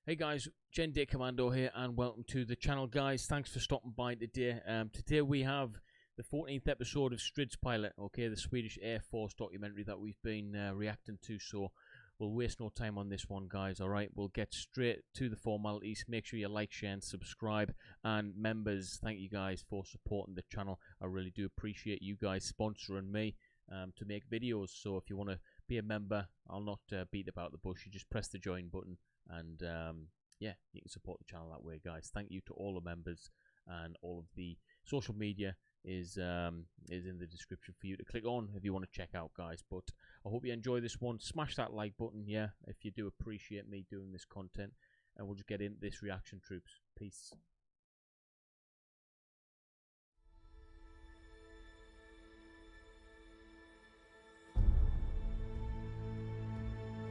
Hey guys, Dit Commando here and welcome to the channel guys. Thanks for stopping by today. Today we have the 14th episode of Stridspilot, okay, the Swedish Air Force documentary that we've been reacting to, so we'll waste no time on this one guys, alright? We'll get straight to the formalities. Make sure you like, share and subscribe, and members, thank you guys for supporting the channel. I really do appreciate you guys sponsoring me to make videos, so if you want to be a member, I'll not beat about the bush. You just press the join button and yeah, you can support the channel that way guys. Thank you to all the members, and all of the social media is in the description for you to click on if you want to check out guys. But I hope you enjoy this one. Smash that like button, yeah, if you do appreciate me doing this content, and we'll just get into this reaction, troops. Peace.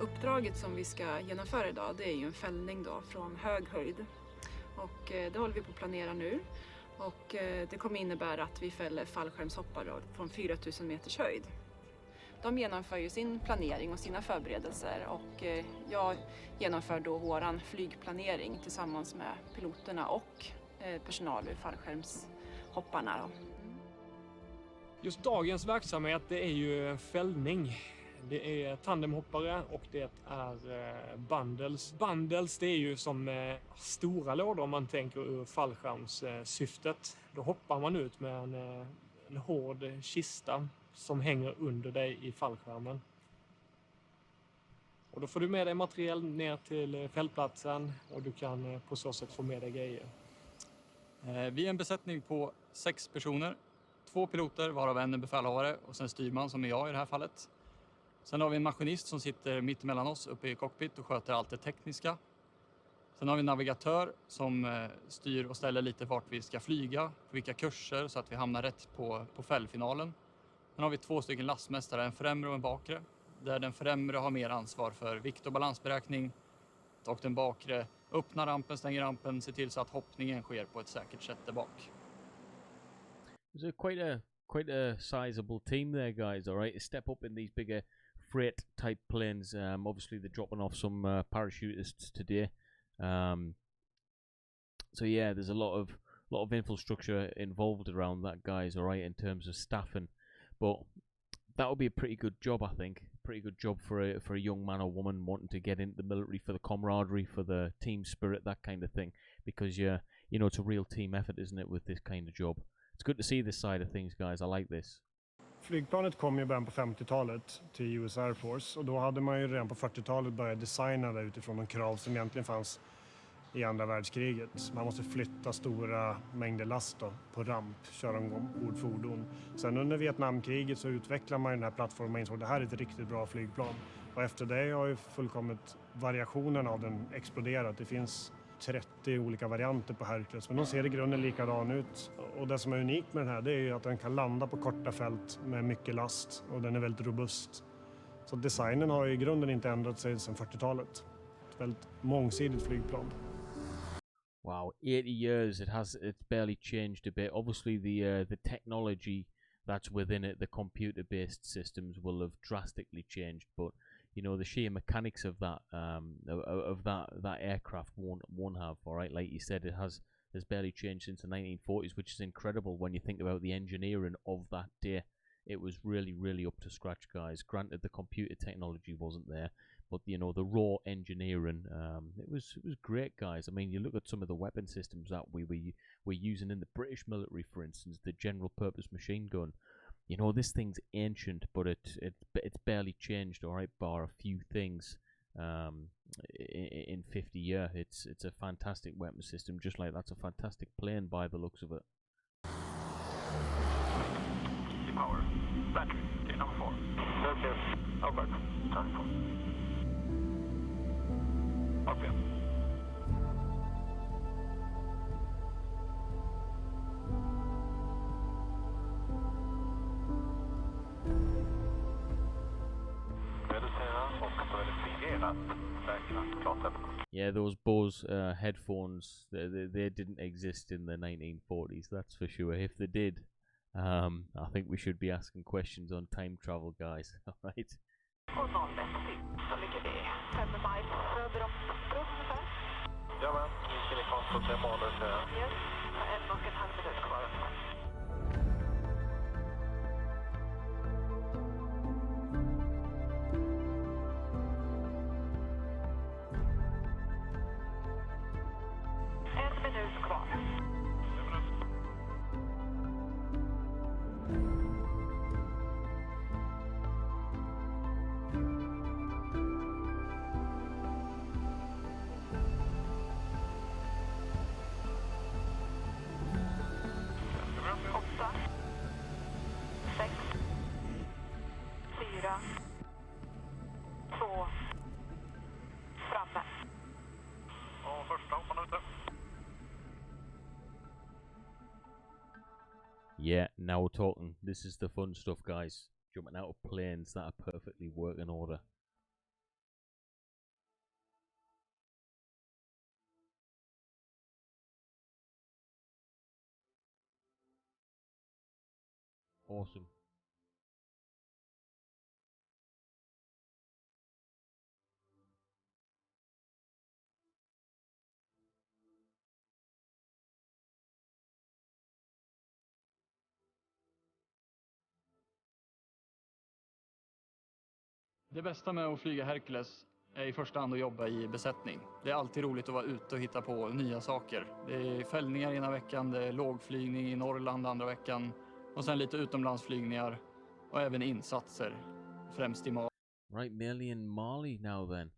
Uppdraget som vi ska genomföra idag, det är ju en fällning då från hög höjd. Och det håller vi på att planera nu. Och det kommer innebära att vi fäller fallskärmshoppare från 4000 meters höjd. De genomför ju sin planering och sina förberedelser, och jag genomför då våran flygplanering tillsammans med piloterna och personal vid fallskärmshopparna då. Just dagens verksamhet, det är ju en fällning. Det är tandemhoppare och det är bundles. Bundles, det är ju som stora lådor om man tänker ur fallskärmssyftet. Då hoppar man ut med en hård kista som hänger under dig i fallskärmen. Och då får du med dig material ner till fältplatsen och du kan på så sätt få med dig grejer. Vi är en besättning på 6 personer. 2 piloter, varav en är befälhavare, och sen styrman som är jag i det här fallet. Sen har vi en maskinist som sitter mitt emellan oss uppe i cockpit och sköter allt det tekniska. Sen har vi en navigatör som styr och ställer lite vart vi ska flyga, på vilka kurser, så att vi hamnar rätt på fällfinalen. Sen har vi 2 stycken lastmästare, en främre och en bakre. Där den främre har mer ansvar för vikt- och balansberäkning. Och den bakre öppnar rampen, stänger rampen, ser till så att hoppningen sker på ett säkert sätt där bak. There's quite a sizable team there guys, alright, to step up in these bigger freight type planes. Obviously they're dropping off some parachutists today, so yeah, there's a lot of infrastructure involved around that guys, alright, in terms of staffing. But that would be a pretty good job, I think. Pretty good job for a young man or woman wanting to get into the military, for the camaraderie, for the team spirit, that kind of thing, because you know, it's a real team effort, isn't it, with this kind of job. It's good to see this side of things guys. I like this. Flygplanet kom ju början på 50-talet till US Air Force, och då hade man ju redan på 40-talet börjat designa det utifrån de krav som egentligen fanns i andra världskriget. Man måste flytta stora mängder last då, på ramp, köra ombord fordon. Sen under Vietnamkriget så utvecklade man ju den här plattformen och insåg att det här är ett riktigt bra flygplan. Och efter det har ju fullkomligt variationen av den exploderat. Det finns 30 olika varianter på Hercules, men de ser i grunden likadan ut. Och det som är unikt med den här, det är ju att den kan landa på korta fält med mycket last, och den är väldigt robust. Så designen har ju i grunden inte ändrat sig sedan 40-talet. Ett väldigt mångsidigt flygplan. Wow, 80 years, it's barely changed a bit. Obviously the technology that's within it, the computer-based systems, will have drastically changed, but you know, the sheer mechanics of that that aircraft won't have. All right, like you said, has barely changed since the 1940s, which is incredible when you think about the engineering of that day. It was really up to scratch, guys. Granted, the computer technology wasn't there, but you know, the raw engineering, it was great, guys. I mean, you look at some of the weapon systems that we were using in the British military, for instance, the general purpose machine gun. You know, this thing's ancient, but it's barely changed, all right, bar a few things in 50 years. It's a fantastic weapon system, just like that's a fantastic plane by the looks of it. Power. Battery. Okay, number 4. Okay. Albert. Time 4. Okay. Yeah, those Bose headphones, they didn't exist in the 1940s, that's for sure. If they did, I think we should be asking questions on time travel, guys. Alright? Och 01 så ligger vi 5 mile söder om Stockholm ungefär. Jajamän, vi ska i kost på 3 månader. Yes, 1,5 minuter kvar. En minut kvar. Åtta, 6, 4, 2, framme. Och första hopparna ute. Yeah, now we're talking. This is the fun stuff, guys. Jumping out of planes that are perfectly working order. Awesome. Det bästa med att flyga Hercules är i första hand att jobba i besättning. Det är alltid roligt att vara ute och hitta på nya saker. Det är fällningar ena veckan, det är lågflygning i Norrland andra veckan och sen lite utomlandsflygningar och även insatser, främst i Mali. Right, mainly in Mali now then.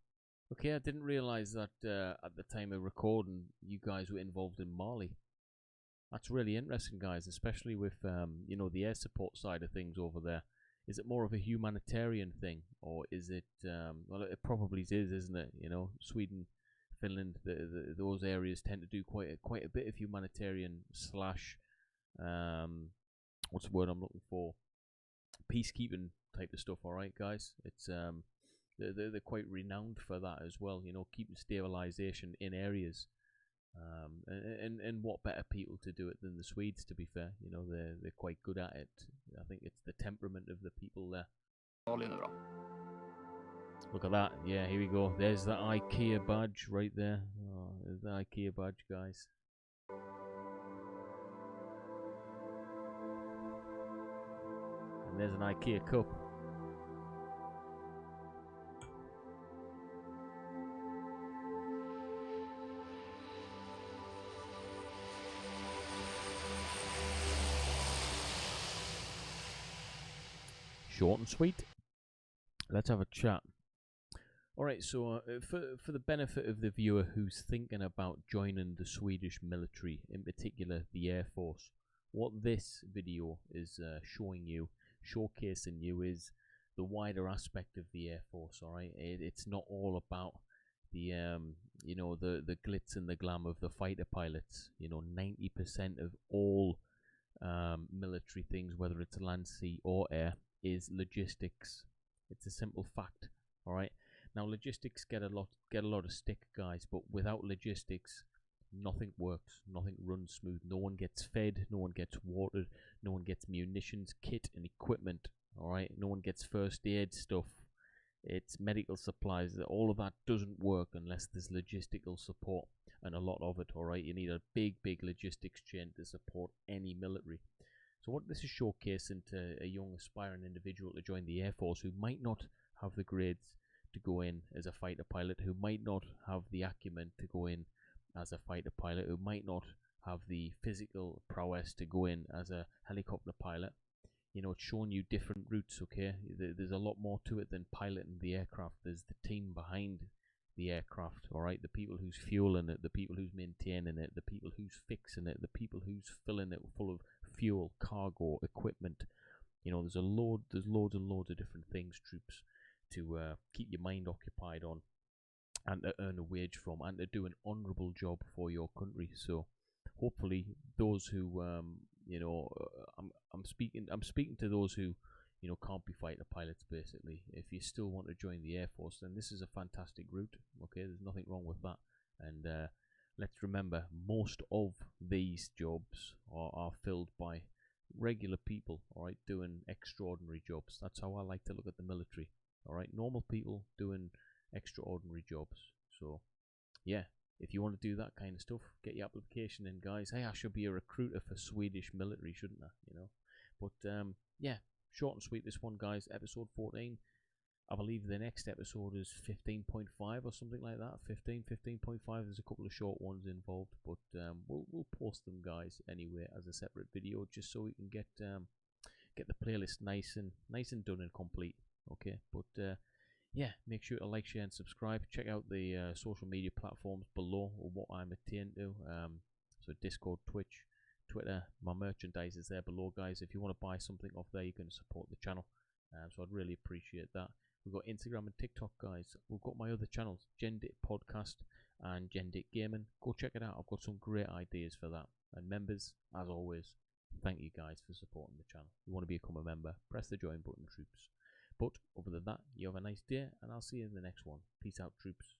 Okay, I didn't realize that at the time of recording you guys were involved in Mali. That's really interesting, guys, especially with you know, the air support side of things over there. Is it more of a humanitarian thing, or is it well, it probably is, isn't it? You know, Sweden, Finland, those areas tend to do quite a bit of humanitarian slash what's the word I'm looking for, peacekeeping type of stuff. All right, guys, it's they're quite renowned for that as well, you know, keeping stabilization in areas. And what better people to do it than the Swedes, to be fair. You know, they're quite good at it. I think it's the temperament of the people there. Look at that. Yeah, here we go. There's the IKEA badge right there. Oh, there's the IKEA badge, guys. And there's an IKEA cup. Short and sweet. Let's have a chat. Alright, so for the benefit of the viewer who's thinking about joining the Swedish military, in particular the Air Force, what this video is showing you, showcasing you, is the wider aspect of the Air Force. Alright, it's not all about the you know, the glitz and the glam of the fighter pilots. You know, 90% of all military things, whether it's land, sea or air, is logistics. It's a simple fact. All right. Now logistics get a lot of stick, guys, but without logistics, nothing works. Nothing runs smooth. No one gets fed. No one gets watered. No one gets munitions, kit, and equipment. All right. No one gets first aid stuff. It's medical supplies. All of that doesn't work unless there's logistical support, and a lot of it. All right. You need a big logistics chain to support any military. So what this is showcasing to a young aspiring individual to join the Air Force who might not have the grades to go in as a fighter pilot, who might not have the acumen to go in as a fighter pilot, who might not have the physical prowess to go in as a helicopter pilot. You know, it's showing you different routes, okay? There's a lot more to it than piloting the aircraft. There's the team behind the aircraft, alright? The people who's fueling it, the people who's maintaining it, the people who's fixing it, the people who's filling it full of fuel, cargo, equipment. You know, there's loads and loads of different things, troops, to keep your mind occupied on and to earn a wage from and to do an honourable job for your country. So hopefully those who you know, I'm speaking to those who, you know, can't be fighter pilots. Basically, if you still want to join the Air Force, then this is a fantastic route. Okay, there's nothing wrong with that. And let's remember, most of these jobs are filled by regular people, alright, doing extraordinary jobs. That's how I like to look at the military. Alright, normal people doing extraordinary jobs. So yeah, if you want to do that kind of stuff, get your application in, guys. Hey, I should be a recruiter for Swedish military, shouldn't I? You know, but yeah, short and sweet this one, guys. Episode 14. I believe the next episode is 15.5 or something like that. 15.5. There's a couple of short ones involved, but we'll post them, guys, anyway as a separate video, just so we can get the playlist nice and done and complete. Okay, but yeah, make sure to like, share, and subscribe. Check out the social media platforms below, or what I'm attained to. So Discord, Twitch, Twitter. My merchandise is there below, guys. If you want to buy something off there, you can support the channel. So I'd really appreciate that. We've got Instagram and TikTok, guys. We've got my other channels, Dit Podcast and Dit Gaming. Go check it out. I've got some great ideas for that. And members, as always, thank you guys for supporting the channel. If you want to become a member, press the join button, troops. But other than that, you have a nice day, and I'll see you in the next one. Peace out, troops.